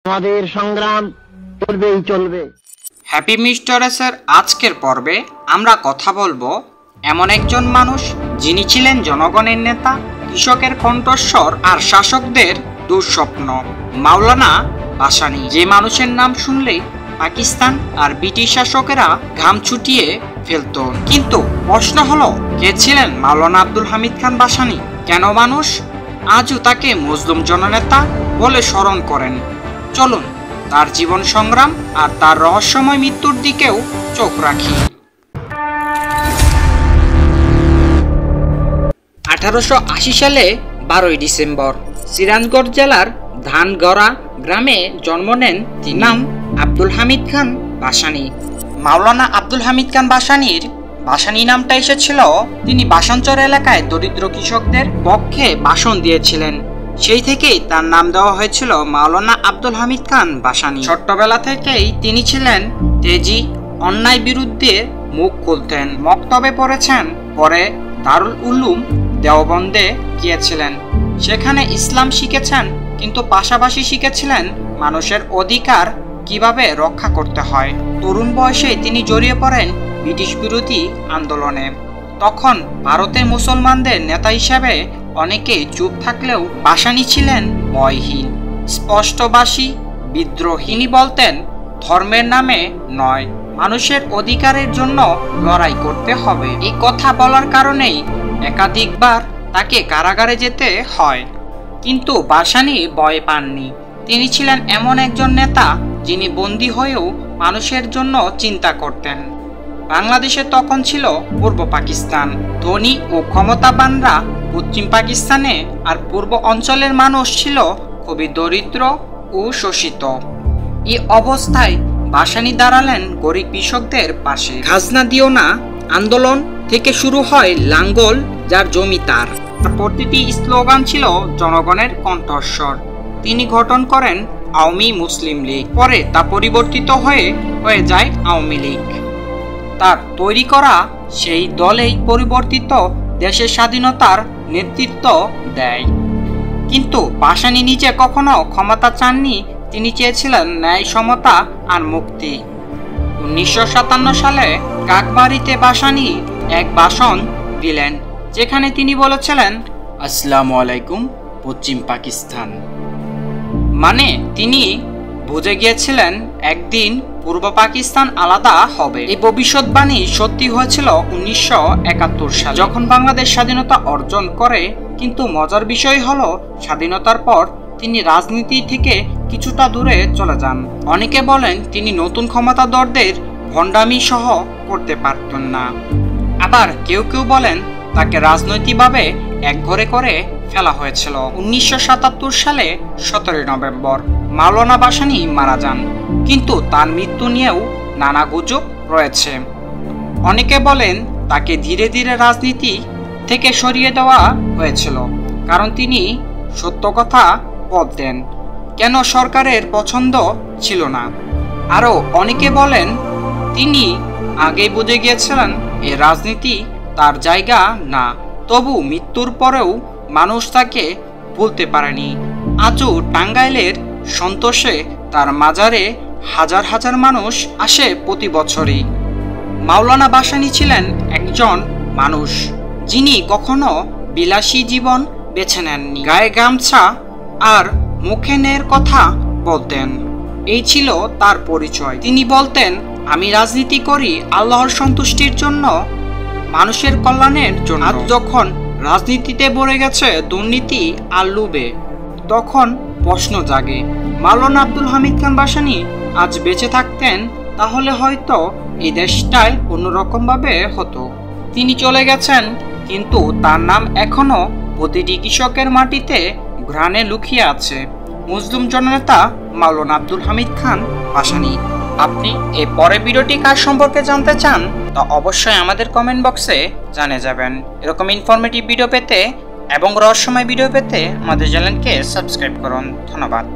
আমাদের সংগ্রাম চলবেই চলবে। হ্যাপি মিস্টারেসের আজকের পর্বে আমরা কথা বলবো এমন একজন মানুষ যিনি ছিলেন জনগণের নেতা, কৃষকের কণ্ঠস্বর আর শাসকদের দুঃস্বপ্ন, মাওলানা ভাসানী। যে মানুষের নাম শুনলেই পাকিস্তান আর ব্রিটিশ শাসকেরা ঘাম ছুটিয়ে ফেলত। কিন্তু প্রশ্ন হলো, কে ছিলেন মাওলানা আব্দুল হামিদ খান ভাসানী? কেন মানুষ আজও তাকে মজলুম জননেতা বলে স্মরণ করেন? চলুন তার জীবন সংগ্রাম আর তার রহস্যময় মৃত্যুর দিকেও চোখ রাখি। 1880 সালে 12 ডিসেম্বর সিরাজগঞ্জ জেলার ধানগড়া গ্রামে জন্ম নেন তিনি। নাম আব্দুল হামিদ খান ভাসানী। মাওলানা আব্দুল হামিদ খান ভাসানীর ভাসানী নামটা এসেছিল, তিনি ভাসানচর এলাকায় দরিদ্র কৃষকদের পক্ষে ভাষণ দিয়েছিলেন। সেই থেকেই তার নাম দেওয়া হয়েছিল মাওলানা আব্দুল হামিদ খান ভাসানী। ছোট্টবেলা থেকেই তিনি ছিলেন তেজি, অন্যায় বিরুদ্ধে মুখ খুলতেন। মক্তবে পড়েছেন, পরে দারুল উলুম দেওবন্দে গিয়েছিলেন, সেখানে ইসলাম শিখেছেন, কিন্তু পাশাপাশি শিখেছিলেন মানুষের অধিকার কিভাবে রক্ষা করতে হয়। তরুণ বয়সে তিনি জড়িয়ে পড়েন ব্রিটিশ বিরোধী আন্দোলনে। তখন ভারতের মুসলমানদের নেতা হিসেবে অনেকে চুপ থাকলেও ভাসানী ছিলেন ভয়হীন, স্পষ্টভাষী, বিদ্রোহী। বলতেন, ধর্মের নামে নয়, মানুষের অধিকারের জন্য লড়াই করতে হবে। এই কথা বলার কারণেই একাধিকবার তাকে কারাগারে যেতে হয়, কিন্তু ভাসানী ভয় পাননি। তিনি ছিলেন এমন একজন নেতা যিনি বন্দী হয়েও মানুষের জন্য চিন্তা করতেন। বাংলাদেশে তখন ছিল পূর্ব পাকিস্তান, ধনী ও ক্ষমতাবানরা পশ্চিম পাকিস্তানে, আর পূর্ব অঞ্চলের মানুষ ছিল খুবই দরিদ্র ও শোষিত। এই অবস্থায় ভাসানী দাঁড়ালেন গরিব কৃষকদের পাশে। খাজনা দিও না আন্দোলন থেকে শুরু হয় লাঙ্গল যার জমি তার। প্রতিটি স্লোগান ছিল জনগণের কণ্ঠস্বর। তিনি গঠন করেন আওয়ামী মুসলিম লীগ, পরে তা পরিবর্তিত হয়ে যায় আওয়ামী লীগ। তার তৈরি করা সেই দলেই পরিবর্তিত দেশের স্বাধীনতার নেতৃত্ব দেয়। কিন্তু ভাসানী নিজে কখনো ক্ষমতা চাননি, তিনি চেয়েছিলেন ন্যায়, সমতা আর মুক্তি। 1957 সালে কাকবাড়িতে ভাসানী এক ভাষণ দিলেন, যেখানে তিনি বলেছিলেন, আসসালামু আলাইকুম পশ্চিম পাকিস্তান। মানে তিনি বুঝে গিয়েছিলেন একদিন পূর্ব পাকিস্তান আলাদা হবে। এই ভবিষ্যৎবাণী সত্যি হয়েছিল 1971 সালে, যখন বাংলাদেশ স্বাধীনতা অর্জন করে। কিন্তু মজার বিষয় হলো, স্বাধীনতার পর তিনি রাজনীতি থেকে কিছুটা দূরে চলে যান। অনেকে বলেন তিনি নতুন ক্ষমতাধরদের ভণ্ডামি সহ করতে পারতেন না, আবার কেউ কেউ বলেন তাকে রাজনৈতিকভাবে একঘরে করে ফেলা হয়েছিল। 1977 সালে 17 নভেম্বর মাওলানা ভাসানী মারা যান, কিন্তু তার মৃত্যু নিয়েও নানা গুজব রয়েছে। অনেকে বলেন তাকে ধীরে ধীরে রাজনীতি থেকে সরিয়ে দেওয়া হয়েছিল, কারণ তিনি সত্য কথা বলতেন, কেন সরকারের পছন্দ ছিল না। আরও অনেকে বলেন তিনি আগেই বুঝে গিয়েছিলেন এ রাজনীতি তার জায়গা না, তবু মৃত্যুর পরেও মানুষ তাকে ভুলতে পারেনি। আজও টাঙ্গাইলের সন্তোষে তার মাজারে হাজার হাজার মানুষ আসে প্রতি বছরই। মাওলানা ভাসানী ছিলেন একজন মানুষ যিনি কখনো বিলাসী জীবন বেছে নেননি। গায়ে গামছা আর মুখে নের কথা বলতেন, এই ছিল তার পরিচয়। তিনি বলতেন, আমি রাজনীতি করি আল্লাহর সন্তুষ্টির জন্য, মানুষের কল্যাণের জন্য। আজ যখন রাজনীতিতে ভরে গেছে দুর্নীতি আর লোভে, তখন প্রশ্ন জাগে, মাওলানা আব্দুল হামিদ খান ভাসানী আজ বেঁচে থাকতেন, তাহলে হয়তো এই দেশটাই অন্যরকম ভাবে হতো। তিনি চলে গেছেন, কিন্তু তার নাম এখনো প্রতিটি কৃষকের মাটিতে ঘ্রাণে লুকিয়ে আছে। মুসলিম জননেতা মাওলানা আব্দুল হামিদ খান ভাসানী। আপনি এই পরের ভিডিওটি কার সম্পর্কে জানতে চান তা অবশ্যই আমাদের কমেন্ট বক্সে জানিয়ে যাবেন। এরকম ইনফরমেটিভ ভিডিও পেতে এবং রহস্যময় ভিডিও পেতে আমাদের চ্যানেলকে সাবস্ক্রাইব করুন। ধন্যবাদ।